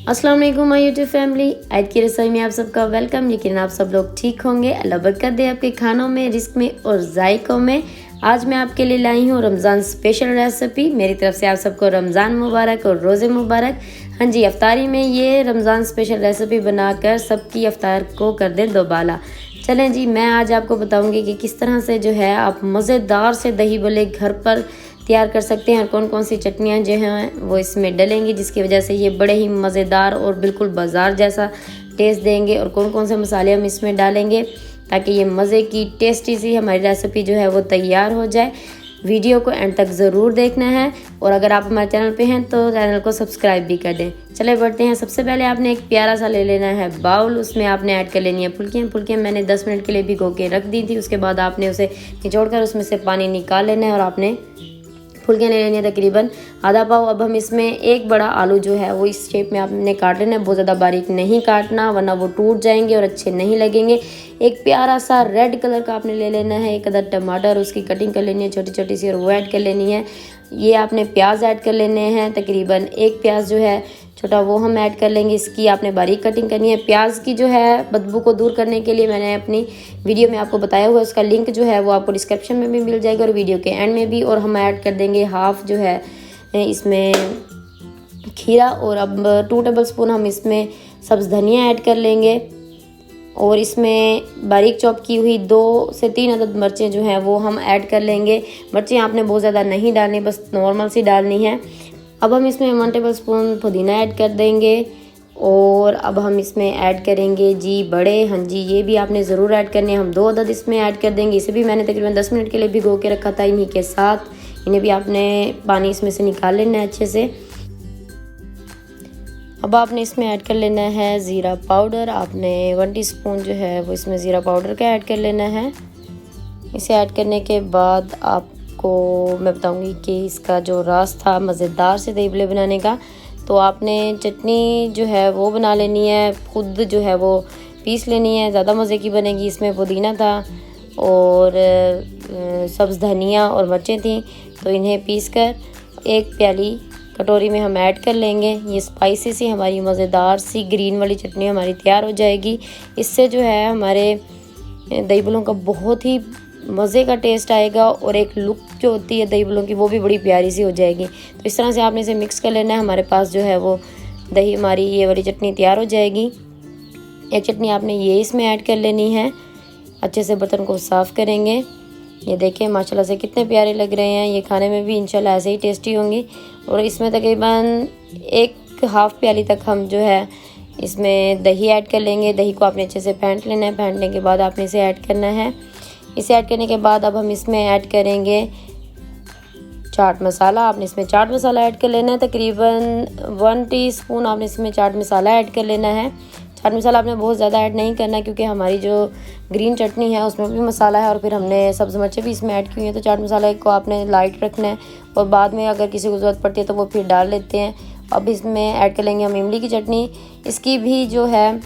अस्सलाम वालेकुम my YouTube family. आज की रसोई में आप सबका वेलकम। यकीन आप सब लोग ठीक होंगे। अल्लाह बरकत दे आपके खानों में, रिस्क में और जायकों में। आज मैं आपके लिए लाई हूँ रमज़ान स्पेशल रेसिपी। मेरी तरफ से आप सबको रमज़ान मुबारक और रोज़े मुबारक। हाँ जी, अफ्तारी में ये रमज़ान स्पेशल रेसिपी बनाकर सबकी अफ्तार को कर दें दोबाला। चलें जी, मैं आज आपको बताऊंगी कि किस तरह से जो है आप मज़ेदार से दही बल्ले घर पर तैयार कर सकते हैं और कौन कौन सी चटनियाँ जो हैं वो इसमें डलेंगी, जिसकी वजह से ये बड़े ही मज़ेदार और बिल्कुल बाज़ार जैसा टेस्ट देंगे। और कौन कौन से मसाले हम इसमें डालेंगे ताकि ये मज़े की टेस्टी सी हमारी रेसिपी जो है वो तैयार हो जाए। वीडियो को एंड तक ज़रूर देखना है और अगर आप हमारे चैनल पे हैं तो चैनल को सब्सक्राइब भी कर दें। चले बढ़ते हैं। सबसे पहले आपने एक प्यारा सा ले लेना है बाउल। उसमें आपने ऐड कर लेनी है फुल्कियाँ मैंने 10 मिनट के लिए भिगो के रख दी थी। उसके बाद आपने उसे निचोड़ कर उसमें से पानी निकाल लेना है और आपने फुल्कियाँ ले लेनी है तकरीबन आधा पाव। अब हम इसमें एक बड़ा आलू जो है वो इस शेप में आपने काट लेना है। बहुत ज़्यादा बारीक नहीं काटना वरना वो टूट जाएंगे और अच्छे नहीं लगेंगे। एक प्यारा सा रेड कलर का आपने ले लेना है। एक अदर टमाटर, उसकी कटिंग कर लेनी है छोटी छोटी सी और वो ऐड कर लेनी है। ये आपने प्याज ऐड कर लेने हैं, तकरीबन एक प्याज जो है छोटा वो हम ऐड कर लेंगे। इसकी आपने बारीक कटिंग करनी है। प्याज की जो है बदबू को दूर करने के लिए मैंने अपनी वीडियो में आपको बताया हुआ है, उसका लिंक जो है वो आपको डिस्क्रिप्शन में भी मिल जाएगा और वीडियो के एंड में भी। और हम ऐड कर देंगे हाफ जो है इसमें खीरा और अब 2 टेबल स्पून हम इसमें सब्ज़ धनिया ऐड कर लेंगे और इसमें बारीक चॉप की हुई 2 से 3 अदद मिर्चें जो हैं वो हम ऐड कर लेंगे। मिर्चें आपने बहुत ज़्यादा नहीं डालनी, बस नॉर्मल सी डालनी है। अब हम इसमें 1 टेबल स्पून पुदीना ऐड कर देंगे और अब हम इसमें ऐड करेंगे जी बड़े। हाँ जी, ये भी आपने ज़रूर ऐड करने हैं। हम 2 अदद इसमें ऐड कर देंगे। इसे भी मैंने तकरीबन 10 मिनट के लिए भिगो के रखा था इन्हीं के साथ। इन्हें भी आपने पानी इसमें से निकाल लेना है अच्छे से। अब आपने इसमें ऐड कर लेना है ज़ीरा पाउडर। आपने 1 टीस्पून जो है वो इसमें ज़ीरा पाउडर का ऐड कर लेना है। इसे ऐड करने के बाद आपको मैं बताऊंगी कि इसका जो राज था मज़ेदार से दही बल्ले बनाने का, तो आपने चटनी जो है वो बना लेनी है, खुद जो है वो पीस लेनी है, ज़्यादा मज़े की बनेगी। इसमें पुदीना था और सब्ज़ धनिया और मिर्चें थी, तो इन्हें पीस कर एक प्याली कटोरी में हम ऐड कर लेंगे। ये स्पाइसी सी हमारी मज़ेदार सी ग्रीन वाली चटनी हमारी तैयार हो जाएगी। इससे जो है हमारे दही बल्लों का बहुत ही मज़े का टेस्ट आएगा और एक लुक जो होती है दही बल्लों की वो भी बड़ी प्यारी सी हो जाएगी। तो इस तरह से आपने इसे मिक्स कर लेना है। हमारे पास जो है वो दही हमारी ये वाली चटनी तैयार हो जाएगी। एक चटनी आपने ये इसमें ऐड कर लेनी है। अच्छे से बर्तन को साफ़ करेंगे। ये देखें माशाल्लाह से कितने प्यारे लग रहे हैं। ये खाने में भी इंशाल्लाह ऐसे ही टेस्टी होंगी। और इसमें तकरीबन 1/2 प्याली तक हम जो है इसमें दही ऐड कर लेंगे। दही को आपने अच्छे से फेंट लेना है। फेंटने के बाद आपने इसे ऐड करना है। इसे ऐड करने के बाद अब हम इसमें ऐड करेंगे चाट मसाला। आपने इसमें चाट मसाला ऐड कर लेना है। तकरीबन 1 टीस्पून आपने इसमें चाट मसाला ऐड कर लेना है। चाट मसाला आपने बहुत ज़्यादा ऐड नहीं करना क्योंकि हमारी जो ग्रीन चटनी है उसमें भी मसाला है और फिर हमने सब्ज़ मिर्चें भी इसमें ऐड की हुई हैं, तो चाट मसाले को आपने लाइट रखना है और बाद में अगर किसी को ज़रूरत पड़ती है तो वो फिर डाल लेते हैं। अब इसमें ऐड कर लेंगे हम इमली की चटनी। इसकी भी जो है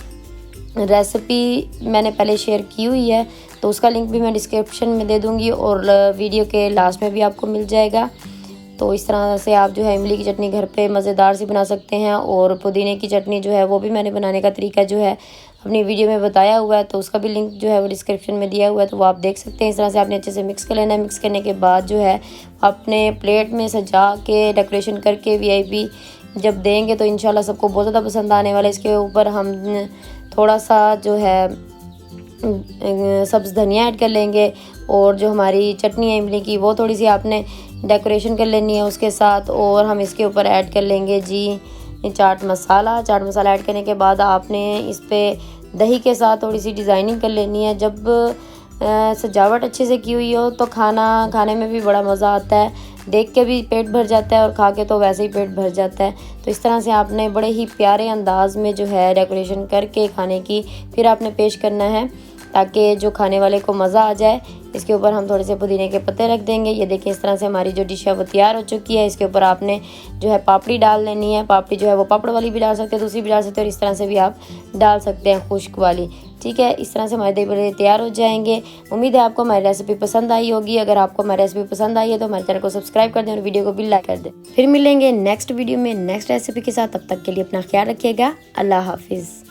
रेसिपी मैंने पहले शेयर की हुई है, तो उसका लिंक भी मैं डिस्क्रिप्शन में दे दूँगी और वीडियो के लास्ट में भी आपको मिल जाएगा। तो इस तरह से आप जो है इमली की चटनी घर पे मज़ेदार सी बना सकते हैं। और पुदीने की चटनी जो है वो भी मैंने बनाने का तरीका जो है अपनी वीडियो में बताया हुआ है, तो उसका भी लिंक जो है वो डिस्क्रिप्शन में दिया हुआ है, तो वो आप देख सकते हैं। इस तरह से आपने अच्छे से मिक्स कर लेना है। मिक्स करने के बाद जो है अपने प्लेट में सजा के डेकोरेशन करके VIP जब देंगे तो इंशाल्लाह सबको बहुत ज़्यादा पसंद आने वाला है। इसके ऊपर हम थोड़ा सा जो है सब्ज़ धनिया ऐड कर लेंगे और जो हमारी चटनी है इमली की वो थोड़ी सी आपने डेकोरेशन कर लेनी है उसके साथ। और हम इसके ऊपर ऐड कर लेंगे जी चाट मसाला। चाट मसाला ऐड करने के बाद आपने इस पर दही के साथ थोड़ी सी डिज़ाइनिंग कर लेनी है। जब सजावट अच्छे से की हुई हो तो खाना खाने में भी बड़ा मज़ा आता है, देख के भी पेट भर जाता है और खा के तो वैसे ही पेट भर जाता है। तो इस तरह से आपने बड़े ही प्यारे अंदाज में जो है डेकोरेशन करके खाने की फिर आपने पेश करना है ताकि जो खाने वाले को मज़ा आ जाए। इसके ऊपर हम थोड़े से पुदीने के पत्ते रख देंगे। ये देखिए इस तरह से हमारी जो डिश है वो तैयार हो चुकी है। इसके ऊपर आपने जो है पापड़ी डाल लेनी है। पापड़ी जो है वो पापड़ वाली भी डाल सकते हैं, दूसरी भी डाल सकते हैं, और इस तरह से भी आप डाल सकते हैं खुश्क वाली। ठीक है, इस तरह से हमारे दही बड़े तैयार हो जाएंगे। उम्मीद है आपको हमारी रेसिपी पसंद आई होगी। अगर आपको हमारी रेसिपी पसंद आई है तो हमारे चैनल को सब्सक्राइब कर दें और वीडियो को भी लाइक कर दें। फिर मिलेंगे नेक्स्ट वीडियो में नेक्स्ट रेसिपी के साथ। तब तक के लिए अपना ख्याल रखिएगा। अल्लाह हाफिज़।